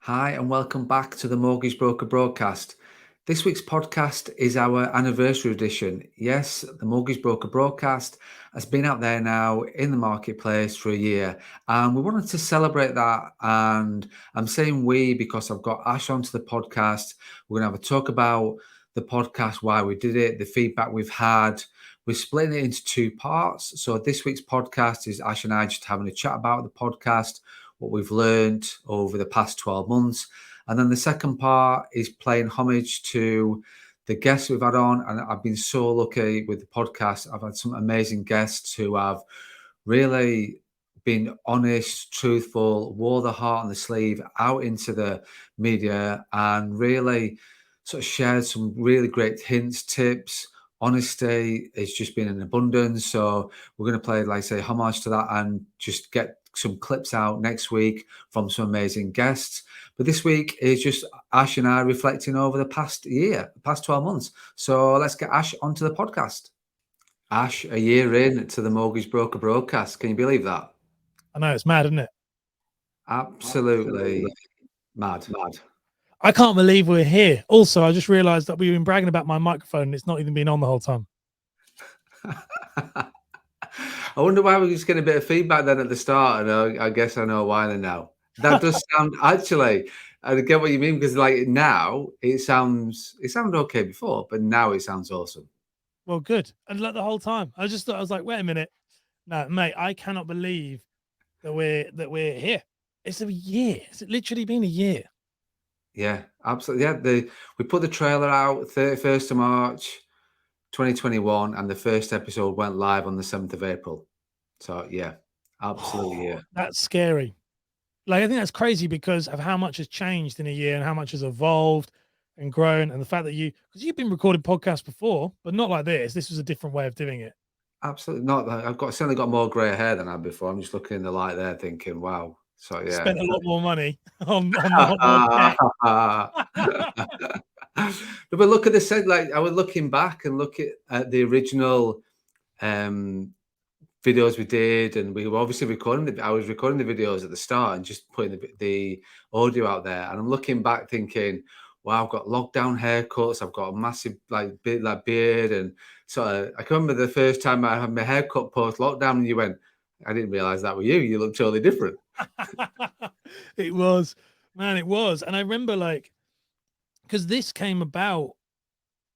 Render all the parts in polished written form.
Hi, and welcome back to the Mortgage Broker broadcast. This week's podcast is our anniversary edition. Yes, the Mortgage Broker broadcast has been out there now in the marketplace for a year, and we wanted to celebrate that. And I'm saying we because I've got Ash onto the podcast. We're going to have a talk about the podcast, why we did it, the feedback we've had. We're splitting it into two parts. So this week's podcast is Ash and I just having a chat about the podcast, what we've learned over the past 12 months. And then the second part is paying homage to the guests we've had on. And I've been so lucky with the podcast. I've had some amazing guests who have really been honest, truthful, wore the heart on the sleeve out into the media and really sort of shared some really great hints, tips. Honesty has just been in abundance. So we're going to play, like I say, homage to that and just get some clips out next week from some amazing guests. But this week is just Ash and I reflecting over the past year, the past 12 months. So let's get Ash onto the podcast. Ash, a year in to the Mortgage Broker broadcast. Can you believe that? I know, it's mad, isn't it? Absolutely mad. I can't believe we're here. Also, I just realized that we've been bragging about my microphone and it's not even been on the whole time. I wonder why we just get a bit of feedback then at the start, and I guess I know why now. That does sound actually. I get what you mean because like now it sounded okay before, but now it sounds awesome. Well, good. And like the whole time, I was like, wait a minute, no, mate, I cannot believe that we're here. It's a year. It's literally been a year. Yeah, absolutely. Yeah, we put the trailer out 31st of March, 2021, and the first episode went live on the 7th of April. So yeah, absolutely. Yeah, that's scary. Like I think that's crazy because of how much has changed in a year and how much has evolved and grown, and the fact that because you've been recording podcasts before, but not like this. This was a different way of doing it. Absolutely not. I've certainly got more grey hair than I had before. I'm just looking in the light there, thinking, "Wow." So yeah, spent a lot more money on more but look at the set. Like I was looking back and look at the original videos we did, and we were obviously recording. I was recording the videos at the start and just putting the audio out there. And I'm looking back, thinking, "Wow, I've got lockdown haircuts. I've got a massive beard." And so I can remember the first time I had my haircut post lockdown, and you went, "I didn't realize that were you. You look totally different." It was, man, it was. And I remember because this came about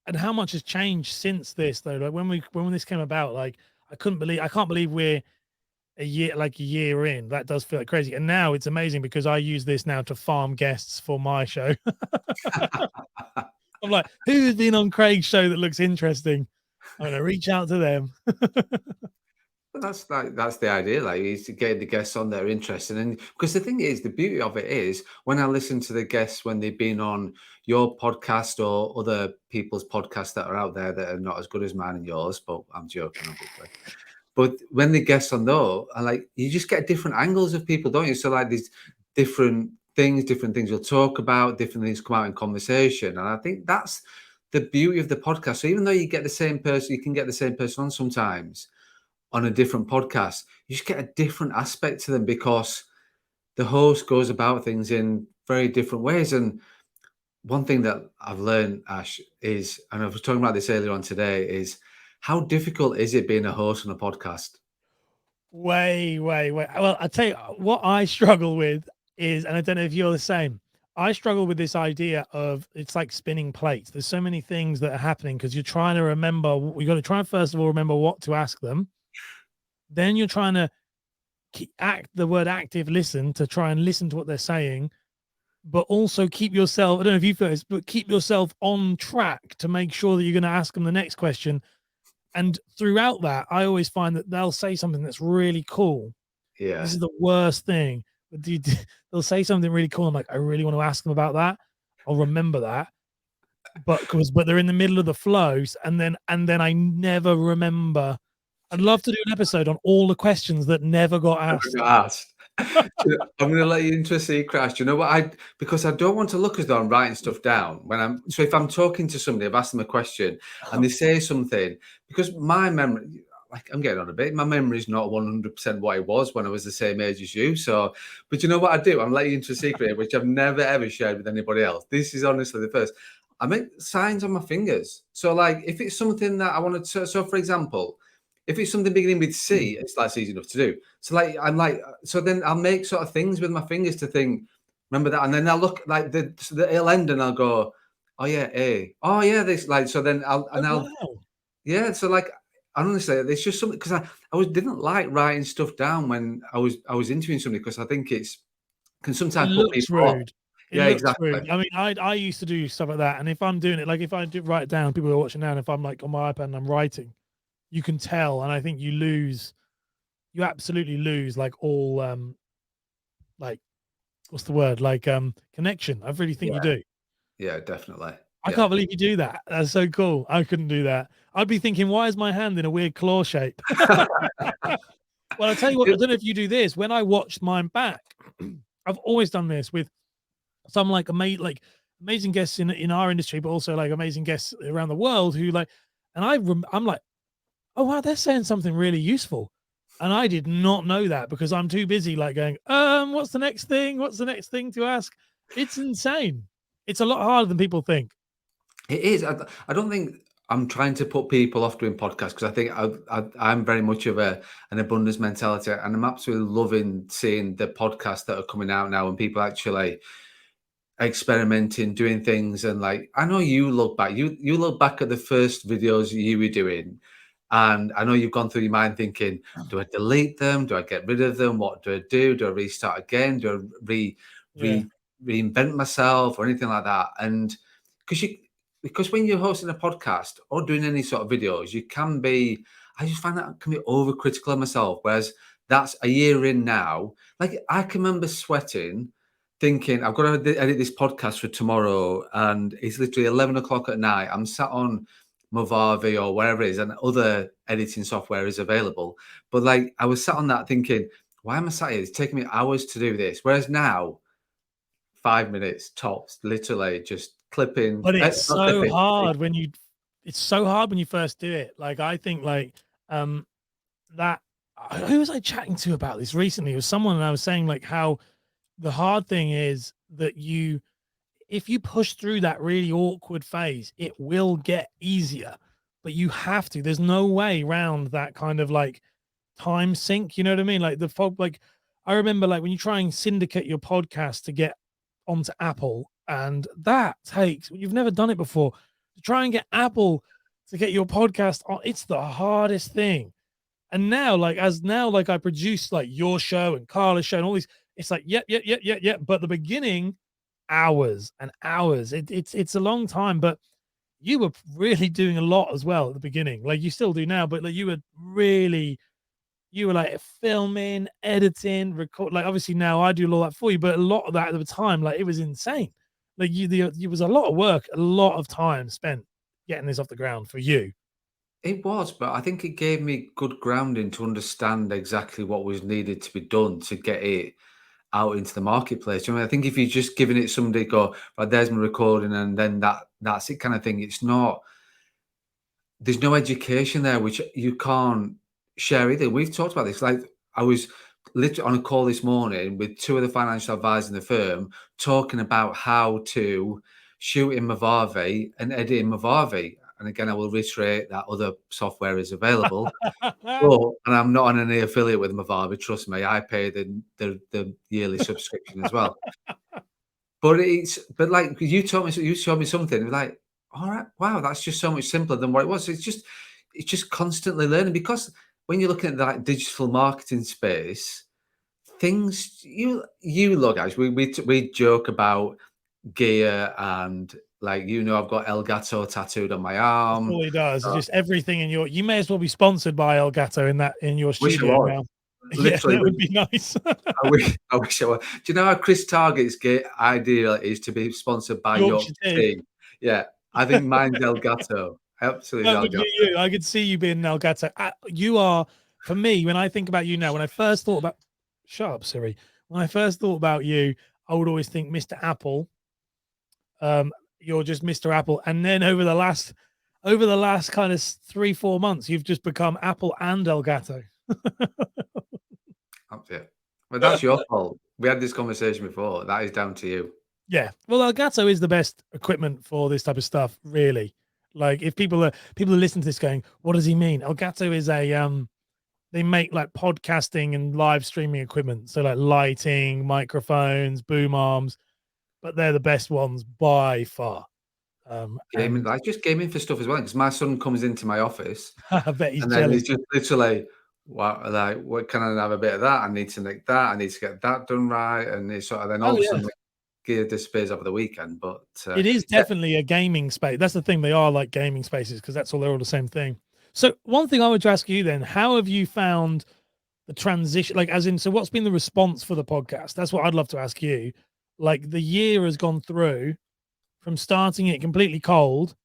and how much has changed since this though. Like when this came about, like I can't believe we're a year in. That does feel like crazy. And now it's amazing because I use this now to farm guests for my show. I'm like, who's been on Craig's show that looks interesting? I'm gonna reach out to them. That's the idea, like is to get the guests on there interested. And because the thing is, the beauty of it is when I listen to the guests when they've been on your podcast or other people's podcasts that are out there that are not as good as mine and yours, but I'm joking, obviously. But when the guests on though, are like you just get different angles of people, don't you? So like these different things you'll talk about, different things come out in conversation. And I think that's the beauty of the podcast. So even though you get the same person, you can get the same person on sometimes on a different podcast, you just get a different aspect to them because the host goes about things in very different ways. And one thing that I've learned, Ash, is, and I was talking about this earlier on today, is how difficult is it being a host on a podcast? Way. Well, I tell you what I struggle with is, and I don't know if you're the same. I struggle with this idea of it's like spinning plates. There's so many things that are happening because you're trying to remember. You got to try and first of all remember what to ask them. Then you're trying to the word active listen to try and listen to what they're saying, but also keep yourself. I don't know if you feel this, but keep yourself on track to make sure that you're going to ask them the next question. And throughout that, I always find that they'll say something that's really cool. Yeah. This is the worst thing. They'll say something really cool. I'm like, I really want to ask them about that. I'll remember that. But they're in the middle of the flows, and then I never remember. I'd love to do an episode on all the questions that never got asked. I'm going to let you into a secret. You know what? Because I don't want to look as though I'm writing stuff down if I'm talking to somebody, I've asked them a question and they say something, because my memory, I'm getting on a bit. My memory's not 100% what it was when I was the same age as you. So, but you know what I do? I'm letting you into a secret, which I've never ever shared with anybody else. This is honestly the first. I make signs on my fingers. So, like, if it's something that I want to, so for example, if it's something beginning with C, it's that's easy enough to do. So, like, I'm like, so then I'll make sort of things with my fingers to think, remember that, and then I'll look like it'll end, and I'll go, oh yeah, A, oh yeah, this like. So then I'll Oh, and I'll wow. yeah. So like, honestly, it's just something because I didn't like writing stuff down when I was interviewing somebody because I think it's can It sometimes put looks people off. rude. It Yeah, looks exactly. rude. I mean, I used to do stuff like that, and if I'm doing it, like if I do write it down, people are watching now, and if I'm like on my iPad and I'm writing, you can tell, and I think you absolutely lose like all like what's the word? Like connection. I really think you Yeah, do. yeah, definitely. I Yeah. can't believe you do that. That's so cool. I couldn't do that. I'd be thinking, why is my hand in a weird claw shape? Well, I'll tell you what, I don't know if you do this. When I watched mine back, I've always done this with some like amazing guests in our industry, but also like amazing guests around the world who like, and I'm like, oh wow, they're saying something really useful, and I did not know that because I'm too busy like going, what's the next thing? What's the next thing to ask? It's insane. It's a lot harder than people think. It is. I don't think I'm trying to put people off doing podcasts because I think I'm very much of an abundance mentality, and I'm absolutely loving seeing the podcasts that are coming out now and people actually experimenting, doing things, and like I know you look back, you look back at the first videos you were doing, and I know you've gone through your mind thinking, do I delete them? Do I get rid of them? What do I do? Do I restart again? Do I Yeah. re reinvent myself or anything like that? And because because when you're hosting a podcast or doing any sort of videos, you can be. I just find that I can be overcritical of myself. Whereas that's a year in now. Like I can remember sweating thinking I've got to edit this podcast for tomorrow, and it's literally 11 o'clock at night. I'm sat on Movavi or wherever it is, and other editing software is available. But like I was sat on that thinking, why am I sat here? It's taking me hours to do this. Whereas now, 5 minutes tops, literally just clipping, But it's not so clipping. hard when you it's so hard when you first do it. Like, I think, like, um, that who was I chatting to about this recently? It was someone, and I was saying, like, how the hard thing is that if you push through that really awkward phase, it will get easier, but you have to. There's no way around that kind of, like, time sink, you know what I mean? Like, I remember, like, when you try and syndicate your podcast to get onto Apple, and that takes you've never done it before. To try and get Apple to get your podcast on, it's the hardest thing. And now, like I produce like your show and Carla's show and all these, it's like, yep, yep, yep, yep, yep. But the beginning, hours and hours. It's a long time, but you were really doing a lot as well at the beginning. Like you still do now, but like you were like filming, editing, record. Like obviously now I do all that for you, but a lot of that at the time, like it was insane. Like it was a lot of work, a lot of time spent getting this off the ground for you. It was, but I think it gave me good grounding to understand exactly what was needed to be done to get it out into the marketplace. You know, I think if you're just giving it somebody, go, right, there's my recording, and then that's it kind of thing. It's not. There's no education there, which you can't share either. We've talked about this. Like I was literally on a call this morning with two of the financial advisors in the firm talking about how to shoot in Movavi and edit in Movavi. And again, I will reiterate that other software is available. But and I'm not on any affiliate with Movavi, trust me. I pay the yearly subscription as well. But like you showed me something like, all right, wow, that's just so much simpler than what it was. It's just constantly learning because when you're looking at that digital marketing space, things you look guys, we joke about gear and like I've got El Gato tattooed on my That's arm. all he does. It's So just everything in your you may as well be sponsored by Elgato in your wish I studio was. now. Yeah, Literally, that would be nice. I wish I was. Do you know how Chris Target's ideal is to be sponsored by Yorkshire Yorkshire tea. Tea? Yeah, I think mine's Elgato. Absolutely That would Elgato. be you. I could see you being an Elgato. You are, for me, when I think about you now, when I first thought about shut up, Siri. When I first thought about you, I would always think Mr. Apple. You're just Mr. Apple. And then over the last over the last kind of 3-4 months, you've just become Apple and Elgato. That's it. But that's your fault. We had this conversation before. That is down to you. Yeah. Well, Elgato is the best equipment for this type of stuff, really. Like if people are listening to this going, what does he mean? Elgato is they make like podcasting and live streaming equipment. So like lighting, microphones, boom arms, but they're the best ones by far. Gaming, And like just gaming for stuff as well. Because my son comes into my office I bet he's and then jealous. he's just literally, what can I have a bit of that? I need to make that. I need to get that done right. And it's sort of then all Oh of a yeah. sudden, gear disappears over the weekend. But It is yeah, definitely a gaming space. That's the thing. They are like gaming spaces because they're all the same thing. So one thing I would ask you then, how have you found the transition? Like as in, so what's been the response for the podcast? That's what I'd love to ask you. Like the year has gone through from starting it completely cold.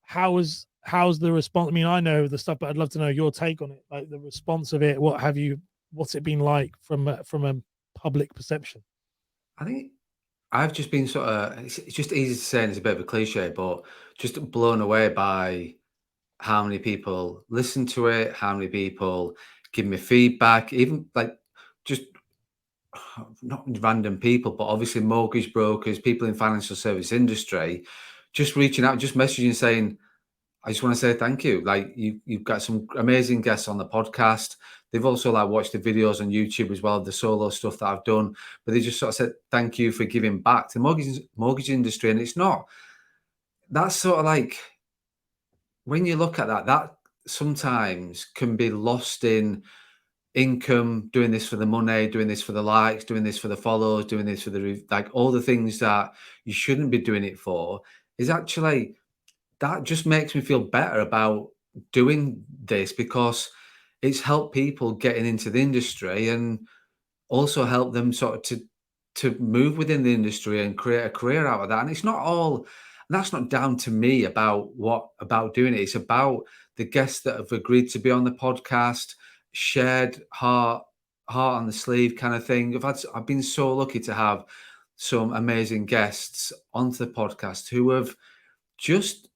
How's the response? I mean, I know the stuff, but I'd love to know your take on it. Like the response of it. What's it been like from a public perception? I think I've just been sort of, it's just easy to say and it's a bit of a cliche, but just blown away by how many people listen to it, how many people give me feedback, even like just not random people, but obviously mortgage brokers, people in financial service industry, just reaching out, just messaging saying, I just want to say thank you. Like you've got some amazing guests on the podcast. They've also like watched the videos on YouTube as well, the solo stuff that I've done. But they just sort of said thank you for giving back to the mortgage industry. And it's not, that's sort of like when you look at that, that sometimes can be lost in income, doing this for the money, doing this for the likes, doing this for the follows, doing this for the like all the things that you shouldn't be doing it for. Is actually that just makes me feel better about doing this because it's helped people getting into the industry and also help them sort of to move within the industry and create a career out of that. And it's not all that's not down to me about what about doing it. It's about the guests that have agreed to be on the podcast, shared heart on the sleeve kind of thing. I've been so lucky to have some amazing guests onto the podcast who have just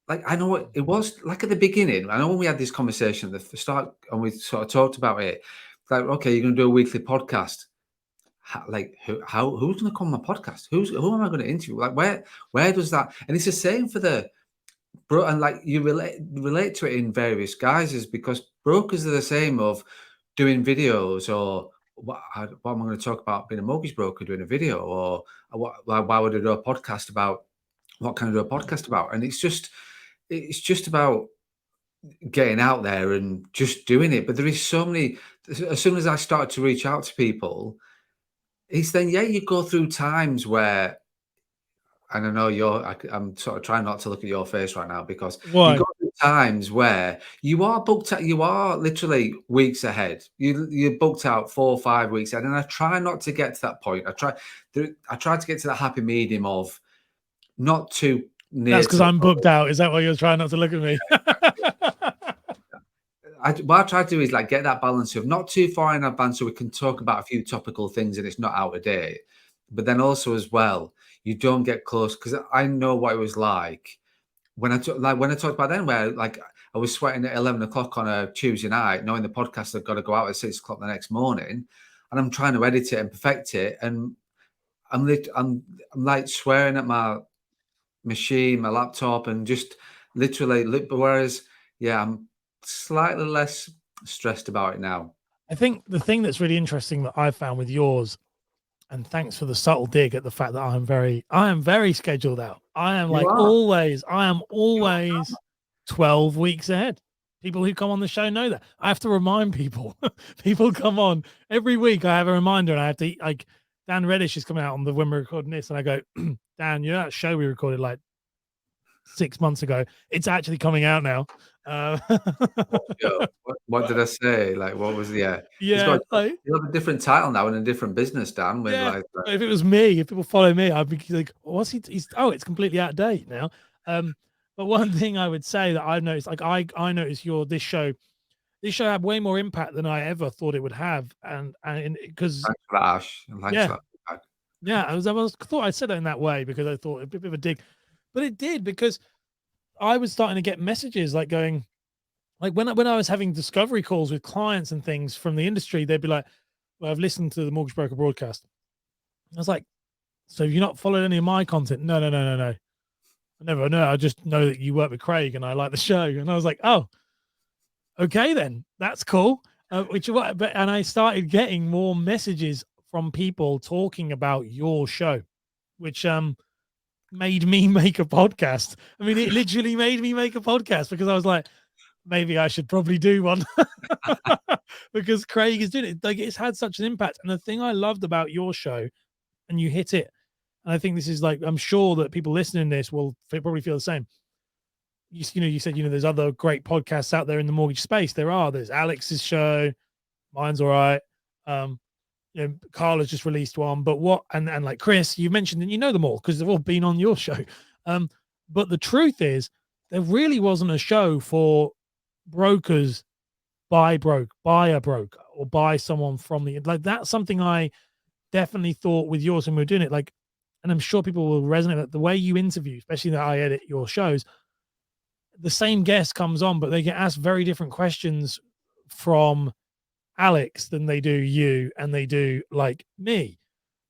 like I know what it was like at the beginning. I know when we had this conversation at the start and we sort of talked about it, like, okay, you're going to do a weekly podcast. Who's going to come on my podcast? Who am I going to interview? Like, where does that? And it's the same for the bro. And like you relate to it in various guises because brokers are the same of doing videos or what am I going to talk about being a mortgage broker doing a video or why would I do a podcast about what can I do a podcast about? And it's just about getting out there and just doing it. But there is so many. As soon as I started to reach out to people, it's then yeah, you go through times where, and I know I'm sort of trying not to look at your face right now because you Why? go through times where you are booked out, you are literally weeks ahead. You're booked out 4 or 5 weeks ahead, and I try not to get to that point. I try to get to that happy medium of not too That's near because to the I'm booked out. Is that why you're trying not to look at me? what I try to do is like get that balance of not too far in advance so we can talk about a few topical things and it's not out of date. But then also as well, you don't get close because I know what it was like when when I talked about then where like I was sweating at 11 o'clock on a Tuesday night, knowing the podcast had got to go out at 6 o'clock the next morning, and I'm trying to edit it and perfect it, and I'm like swearing at my machine, my laptop, and just literally. Whereas, yeah, I'm slightly less stressed about it now. I think the thing that's really interesting that I've found with yours, and thanks for the subtle dig at the fact that I am very scheduled out. You are. I am always 12 weeks ahead. People who come on the show know that. I have to remind people. People come on every week. I have a reminder, and I have to like Dan Reddish is coming out on the when we're recording this, and I go, Dan, you know that show we recorded like 6 months ago? It's actually coming out now. Yo, what did I say? Like, what was the? Yeah, he's Yeah, got. like You have a different title now in a different business, Dan. With yeah. like, If it was me, if people follow me, I'd be like, "What's he?" He's it's completely out of date now. But one thing I would say that I've noticed, like I noticed this show had way more impact than I ever thought it would have, and because thanks for that, Ash, and thanks yeah, for that. yeah, I thought I said it in that way because I thought it'd be a bit of a dig, but it did because I was starting to get messages like going, like when I was having discovery calls with clients and things from the industry, they'd be like, "Well, I've listened to the Mortgage Broker broadcast." I was like, "So have you not followed any of my content?" No, no, no, no, no. I never know. I just know that you work with Craig and I like the show. And I was like, "Oh, okay, then that's cool." Which what, but and I started getting more messages from people talking about your show, which made me make a podcast. I mean, it literally made me make a podcast because I was like, maybe I should probably do one because Craig is doing it. Like it's had such an impact. And the thing I loved about your show, and you hit it, and I think this is like, I'm sure that people listening to this will probably feel the same. You know, you said, there's other great podcasts out there in the mortgage space. There's Alex's show, mine's all right. Carla's just released one, but and like Chris, you mentioned, and you know them all because they've all been on your show. But the truth is, there really wasn't a show for brokers by a broker or by someone from the like. That's something I definitely thought with yours when we were doing it. Like, and I'm sure people will resonate that the way you interview, especially that I edit your shows, the same guest comes on, but they get asked very different questions from Alex than they do you and they do like me.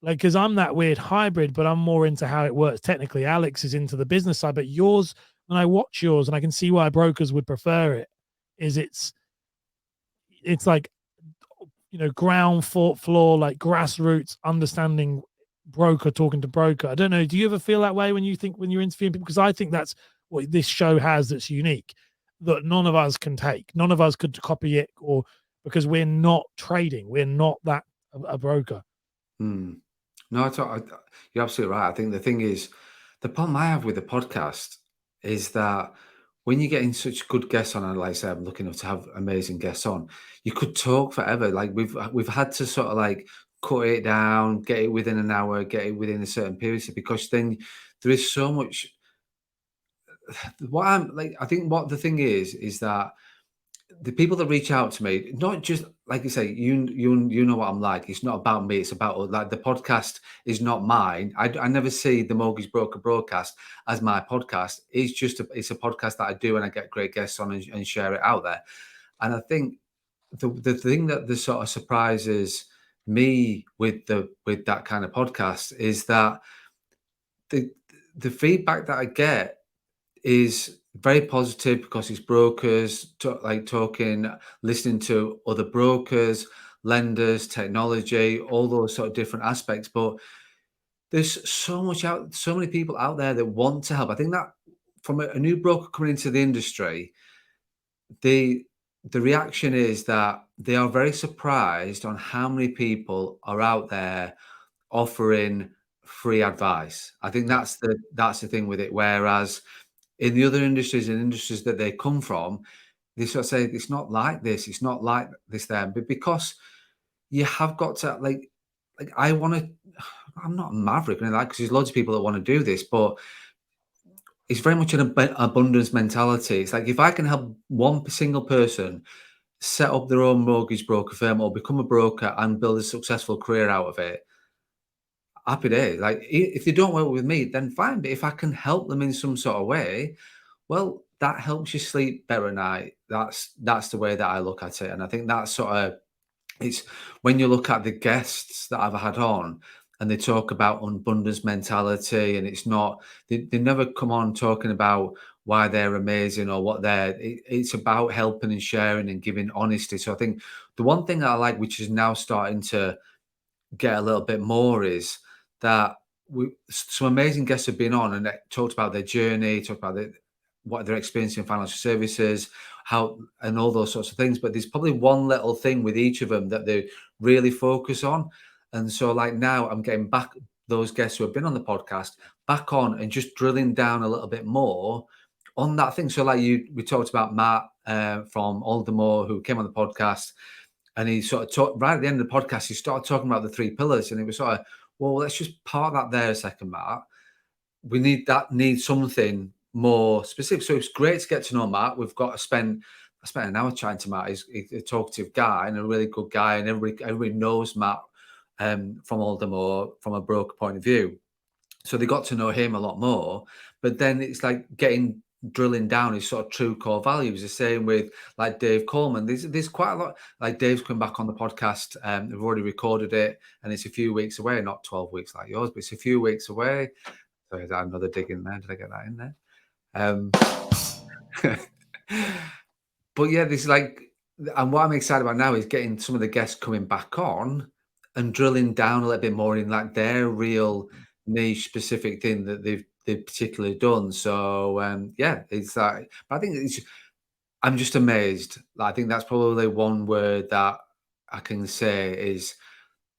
Like, because I'm that weird hybrid, but I'm more into how it works technically. Alex is into the business side, but yours, when I watch yours, and I can see why brokers would prefer it, is it's like, ground floor, like grassroots understanding, broker talking to broker. I don't know. Do you ever feel that way when you're interviewing people? Because I think that's what this show has that's unique, that none of us can take. None of us could copy it, or because we're not trading, we're not that a broker. Hmm. No, you're absolutely right. I think the thing is, the problem I have with the podcast is that when you're getting such good guests on, and like I said, I'm lucky enough to have amazing guests on, you could talk forever. Like we've had to sort of like cut it down, get it within an hour, get it within a certain period, because then there is so much. What I'm like, I think what the thing is that the people that reach out to me, not just like you say, you know what I'm like. It's not about me. It's about, like, the podcast is not mine. I never see the Mortgage Broker broadcast as my podcast. It's a podcast that I do, and I get great guests on and share it out there. And I think the thing that the sort of surprises me with that kind of podcast is that the the feedback that I get is very positive because it's brokers talking, listening to other brokers, lenders, technology, all those sort of different aspects. But there's so many people out there that want to help. I think that from a new broker coming into the industry, the the reaction is that they are very surprised on how many people are out there offering free advice. I think Yeah. that's the thing with it. Whereas in the other industries and industries that they come from, they sort of say it's not like this, it's not like this there. But because you have got to like I want to, I'm not a maverick and like because there's loads of people that want to do this, but it's very much an abundance mentality. It's like if I can help one single person set up their own mortgage broker firm or become a broker and build a successful career out of it, happy days. Like if they don't work with me, then fine. But if I can help them in some sort of way, well, that helps you sleep better at night. That's the way that I look at it, and I think that's sort of it's when you look at the guests that I've had on, and they talk about abundance mentality, and it's not they never come on talking about why they're amazing or what it's about helping and sharing and giving honesty. So I think the one thing that I like, which is now starting to get a little bit more, is that some amazing guests have been on and they talked about their journey, talked about what they're experiencing in financial services, how and all those sorts of things. But there's probably one little thing with each of them that they really focus on. And so, like now, I'm getting back those guests who have been on the podcast back on and just drilling down a little bit more on that thing. So, like we talked about Matt from Aldermore who came on the podcast, and he sort of talked right at the end of the podcast. He started talking about the three pillars, and it was sort of, well, let's just park that there a second, Matt. We need something more specific. So it's great to get to know Matt. I spent an hour chatting to Matt. He's a talkative guy and a really good guy, and everybody knows Matt from Aldermore from a broker point of view. So they got to know him a lot more. But then it's like getting drilling down his sort of true core values. The same with like Dave Coleman. There's quite a lot. Like Dave's come back on the podcast. We've already recorded it, and it's a few weeks away. Not 12 weeks like yours, but it's a few weeks away. Sorry, is that another dig in there? Did I get that in there? But yeah, this like, and what I'm excited about now is getting some of the guests coming back on and drilling down a little bit more in like their real niche specific thing that they've particularly done. So yeah, it's like, but I think I'm just amazed. I think that's probably one word that I can say is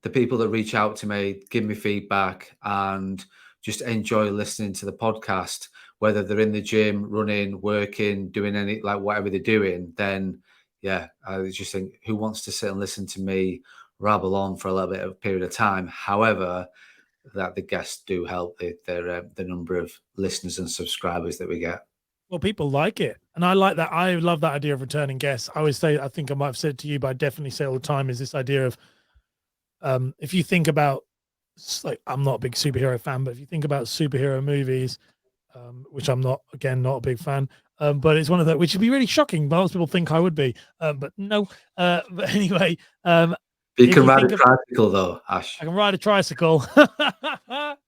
the people that reach out to me, give me feedback, and just enjoy listening to the podcast, whether they're in the gym, running, working, doing any like whatever they're doing, then yeah, I just think who wants to sit and listen to me rabble on for a little bit of a period of time. However, that the guests do help the number of listeners and subscribers that we get. Well, people like it, and I like that. I love that idea of returning guests. I always say, I think I might have said it to you, but I definitely say all the time, is this idea of if you think about, like, I'm not a big superhero fan, but if you think about superhero movies, which I'm not, again, not a big fan, but it's one of the, which would be really shocking. But most people think I would be, but no. But anyway, You if can you ride think a of, tricycle though, Ash. I can ride a tricycle. But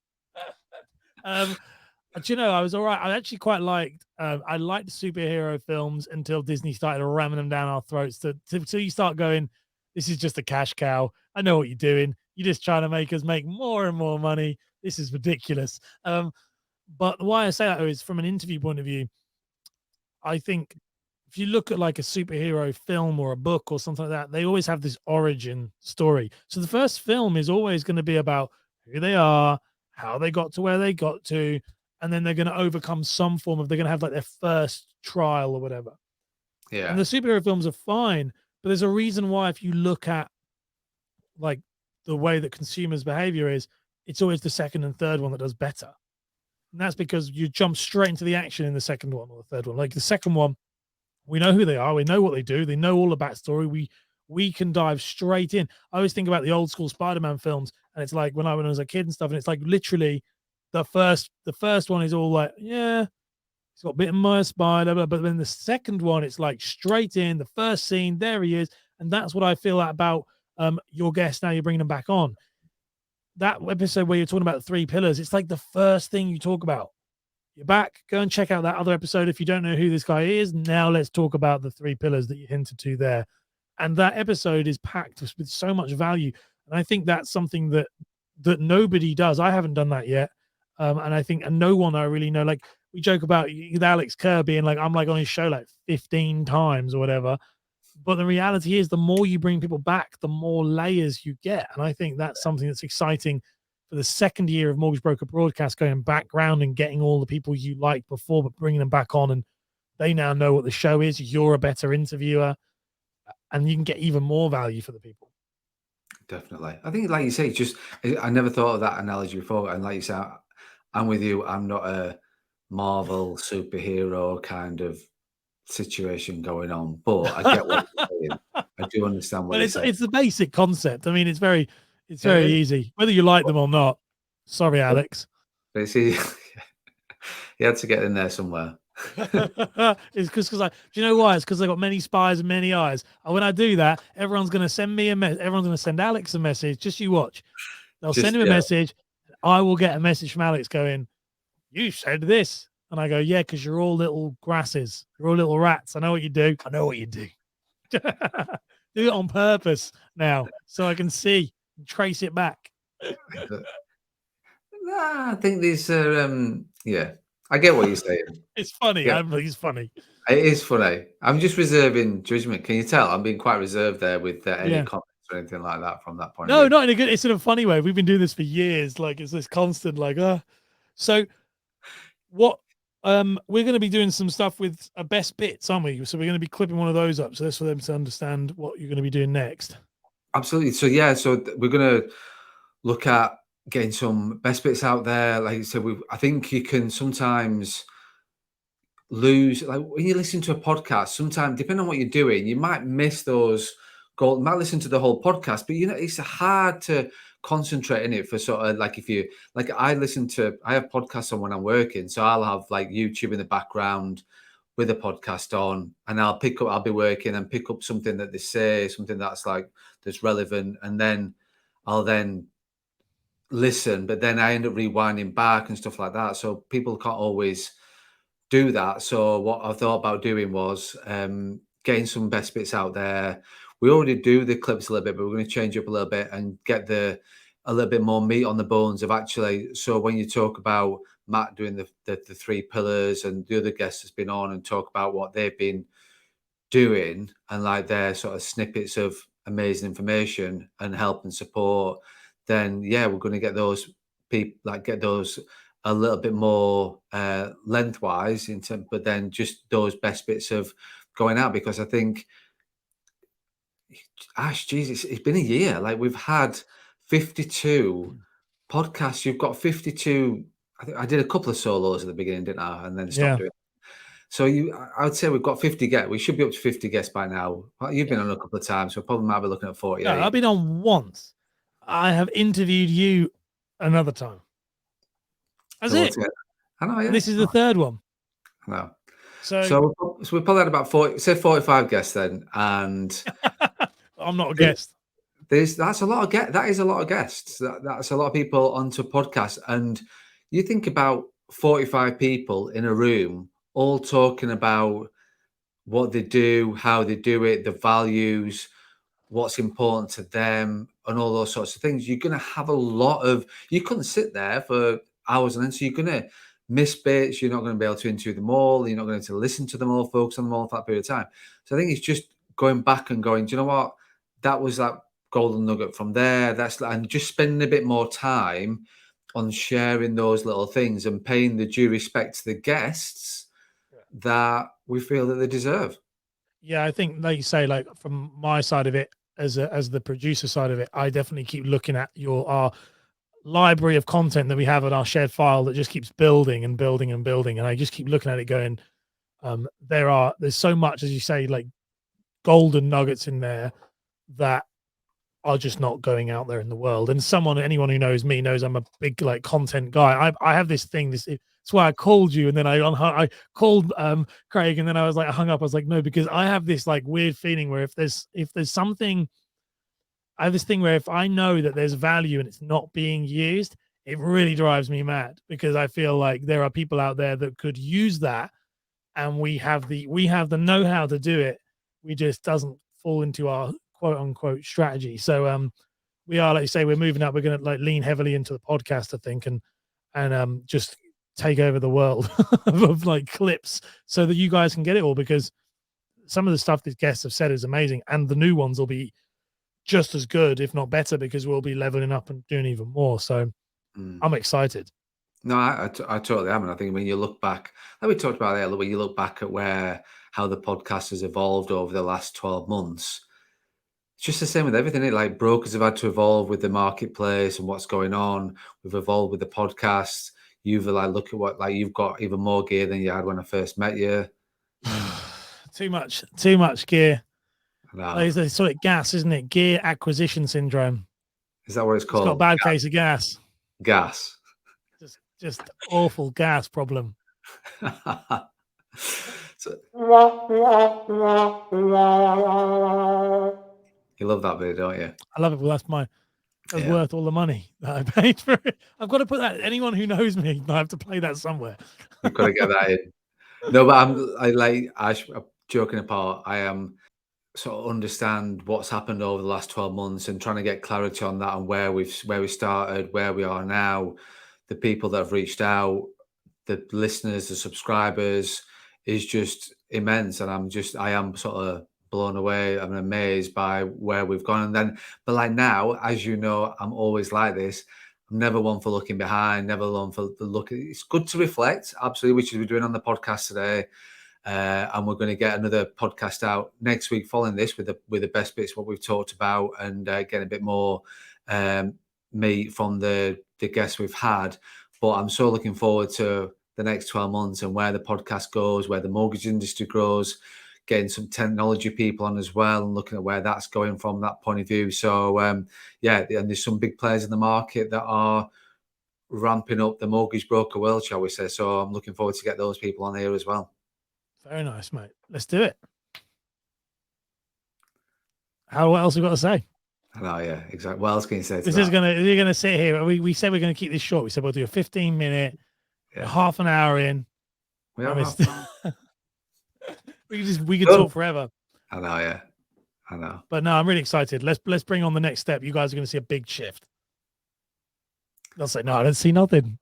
I was all right. I actually quite liked. I liked superhero films until Disney started ramming them down our throats. So you start going, this is just a cash cow. I know what you're doing. You're just trying to make us make more and more money. This is ridiculous. But why I say that is from an interview point of view. I think if you look at like a superhero film or a book or something like that, they always have this origin story. So the first film is always going to be about who they are, how they got to where they got to, and then they're going to overcome some form of, they're going to have like their first trial or whatever. And the Yeah. superhero films are fine, but there's a reason why, if you look at like the way that consumers' behavior is, it's always the second and third one that does better. And that's because you jump straight into the action in the second one or the third one. Like the second one, we know who they are, we know what they do, they know all the backstory. We can dive straight in. I always think about the old school Spider-Man films, and it's like when I was a kid and stuff, and it's like literally the first one is all like, yeah, he's got bitten by a spider, but then the second one, it's like straight in the first scene, there he is. And that's what I feel about your guest. Now you're bringing them back on. That episode where you're talking about the three pillars, it's like the first thing you talk about. You're back. Go and check out that other episode if you don't know who this guy is. Now let's talk about the three pillars that you hinted to there. And that episode is packed with so much value. And I think that's something that nobody does. I haven't done that yet. And I think, and no one I really know, like we joke about with Alex Kerr being like, I'm like on his show like 15 times or whatever. But the reality is, the more you bring people back, the more layers you get. And I think that's something that's exciting for the second year of Mortgage Broker Broadcast, going background and getting all the people you liked before, but bringing them back on. And they now know what the show is. You're a better interviewer, and you can get even more value for the people. Definitely. I think, like you say, just I never thought of that analogy before. And like you say, I'm with you. I'm not a Marvel superhero kind of situation going on, but I get what you're saying. I do understand what But you're it's saying. it's the basic concept. I mean, it's very Yeah, easy, whether you like them or not. Sorry, Alex. but it's easy. You had to get in there somewhere. It's because do you know why? It's because I got many spies and many eyes. And when I do that, everyone's going to send me a message. Everyone's going to send Alex a message. Just you watch. They'll send him a message. I will get a message from Alex going, "You said this," and I go, "Yeah, because you're all little grasses. You're all little rats. I know what you do. I know what you do. Do it on purpose now, so I can see and trace it back." Nah, I think these are yeah. I get what you're saying. It's funny. Yeah. He's funny. It is funny. I'm just reserving judgment. Can you tell? I'm being quite reserved there with any Yeah. comments or anything like that from that point of No, view. not in a good. It's in a funny way. We've been doing this for years. Like it's this constant, like, So, what? We're going to be doing some stuff with best bits, aren't we? So we're going to be clipping one of those up. So that's for them to understand what you're going to be doing next. Absolutely. So yeah, we're gonna look at getting some best bits out there. Like I said, I think you can sometimes lose, like when you listen to a podcast, sometimes depending on what you're doing, you might miss those goals. You might listen to the whole podcast, but it's hard to concentrate in it for sort of like, if you like, I have podcasts on when I'm working, so I'll have like YouTube in the background with a podcast on, and I'll be working and pick up something that they say, something that's relevant, and then I'll then listen, but then I end up rewinding back and stuff like that. So people can't always do that. So what I thought about doing was getting some best bits out there. We already do the clips a little bit, but we're going to change up a little bit and get a little bit more meat on the bones of actually. So when you talk about Matt doing the three pillars, and the other guests has been on and talk about what they've been doing, and like their sort of snippets of amazing information and help and support, then yeah, we're going to get those people, like get those a little bit more lengthwise into, but then just those best bits of going out, because I think, Ash, Jesus, it's been a year. Like, we've had 52 podcasts. You've got 52. I think I did a couple of solos at the beginning, didn't I? And then stopped Yeah. doing. So I would say we've got 50 guests. We should be up to 50 guests by now. Well, you've been on a couple of times, so probably might be looking at 48. No, I've been on once. I have interviewed you another time. That's it. I know, yeah. And this is the third one. I know. So we probably had about 45 guests then, and I'm not a guest. That's a lot of that is a lot of guests. That's a lot of people onto podcasts, and you think about 45 people in a room all talking about what they do, how they do it, the values, what's important to them, and all those sorts of things. You're going to have a lot of. You couldn't sit there for hours and then, so you're going to miss bits. You're not going to be able to interview them all. You're not going to listen to them all, focus on them all for that period of time. So I think it's just going back and going, do you know what? That was that golden nugget from there. And just spending a bit more time on sharing those little things and paying the due respect to the guests that we feel that they deserve. Yeah, I think, like you say, like from my side of it, as the producer side of it, I definitely keep looking at our library of content that we have in our shared file that just keeps building and building and building, and I just keep looking at it going, there's so much, as you say, like golden nuggets in there that are just not going out there in the world. And anyone who knows me knows I'm a big like content guy. I have this thing. That's why I called you, and then I called Craig, and then I was like, I hung up. I was like, no, because I have this like weird feeling where if there's something, I have this thing where if I know that there's value and it's not being used, it really drives me mad, because I feel like there are people out there that could use that, and we have the know-how to do it. We just doesn't fall into our quote unquote strategy. So we are, like you say, we're moving up. We're going to like lean heavily into the podcast, I think, and just take over the world of like clips so that you guys can get it all, because some of the stuff these guests have said is amazing, and the new ones will be just as good, if not better, because we'll be leveling up and doing even more. So I'm excited. No, I totally am. And I think when you look back, like we talked about earlier, when you look back at how the podcast has evolved over the last 12 months, it's just the same with everything. Like, brokers have had to evolve with the marketplace and what's going on. We've evolved with the podcast. You've like, look at what, like, you've got even more gear than you had when I first met you. Too much gear. Like, it's sort of gas, isn't it? Gear acquisition syndrome. Is that what it's called? It's got a bad case of gas. Gas. Just awful gas problem. So, you love that bit, don't you? I love it. Well, that's worth all the money that I paid for it. I've got to put that. Anyone who knows me, I have to play that somewhere. You've got to get that in. No, but I'm joking apart. I am sort of understand what's happened over the last 12 months and trying to get clarity on that and where we started, where we are now, the people that have reached out, the listeners, the subscribers is just immense. And I am sort of blown away. I'm amazed by where we've gone. But like now, as you know, I'm always like this. I'm never one for looking behind, never one for the look. It's good to reflect, absolutely, which is we're doing on the podcast today. And we're going to get another podcast out next week following this with the best bits, what we've talked about, and get a bit more meat from the guests we've had. But I'm so looking forward to the next 12 months and where the podcast goes, where the mortgage industry grows, getting some technology people on as well, and looking at where that's going from that point of view. So yeah, and there's some big players in the market that are ramping up the mortgage broker world, shall we say. So I'm looking forward to get those people on here as well. Very nice, mate. Let's do it. What else we got to say? I know, yeah, exactly. What else can you say to This that? is we're gonna sit here. We said we're gonna keep this short. We said we'll do a 15-minute, half an hour in. We have we could talk forever. I know, yeah. I know. But no, I'm really excited. Let's bring on the next step. You guys are gonna see a big shift. They'll say, no, I don't see nothing.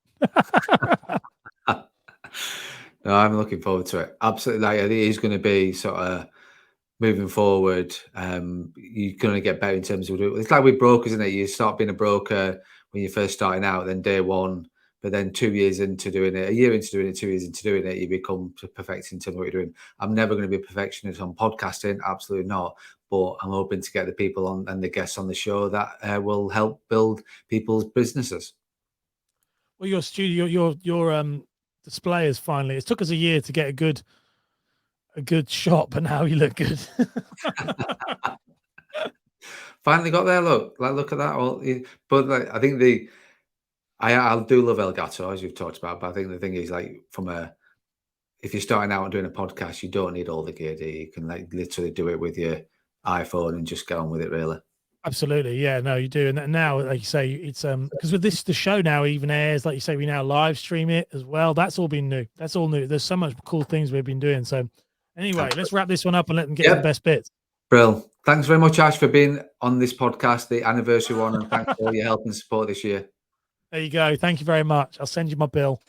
No, I'm looking forward to it. Absolutely. Like, it is going to be sort of moving forward. You're going to get better in terms of it's like with brokers, isn't it? You start being a broker when you're first starting out, then day one, but then 2 years into doing it, a year into doing it, 2 years into doing it, you become perfect in terms of what you're doing. I'm never going to be a perfectionist on podcasting, absolutely not. But I'm hoping to get the people on and the guests on the show that will help build people's businesses. Well, your studio, your display is finally. It took us a year to get a good shot, but now you look good. Finally got there. Look at that. Well, but like, I think I do love Elgato, as you've talked about. But I think the thing is, like, if you're starting out and doing a podcast, you don't need all the gear. You can like literally do it with your iPhone and just get on with it, really. Absolutely, yeah. No, you do, and now, like you say, it's because with the show now even airs, like you say, we now live stream it as well. That's all been new. That's all new. There's so much cool things we've been doing. So, anyway, let's wrap this one up and let them get the best bits. Brill. Thanks very much, Ash, for being on this podcast, the anniversary one, and thanks for all your help and support this year. There you go. Thank you very much. I'll send you my bill.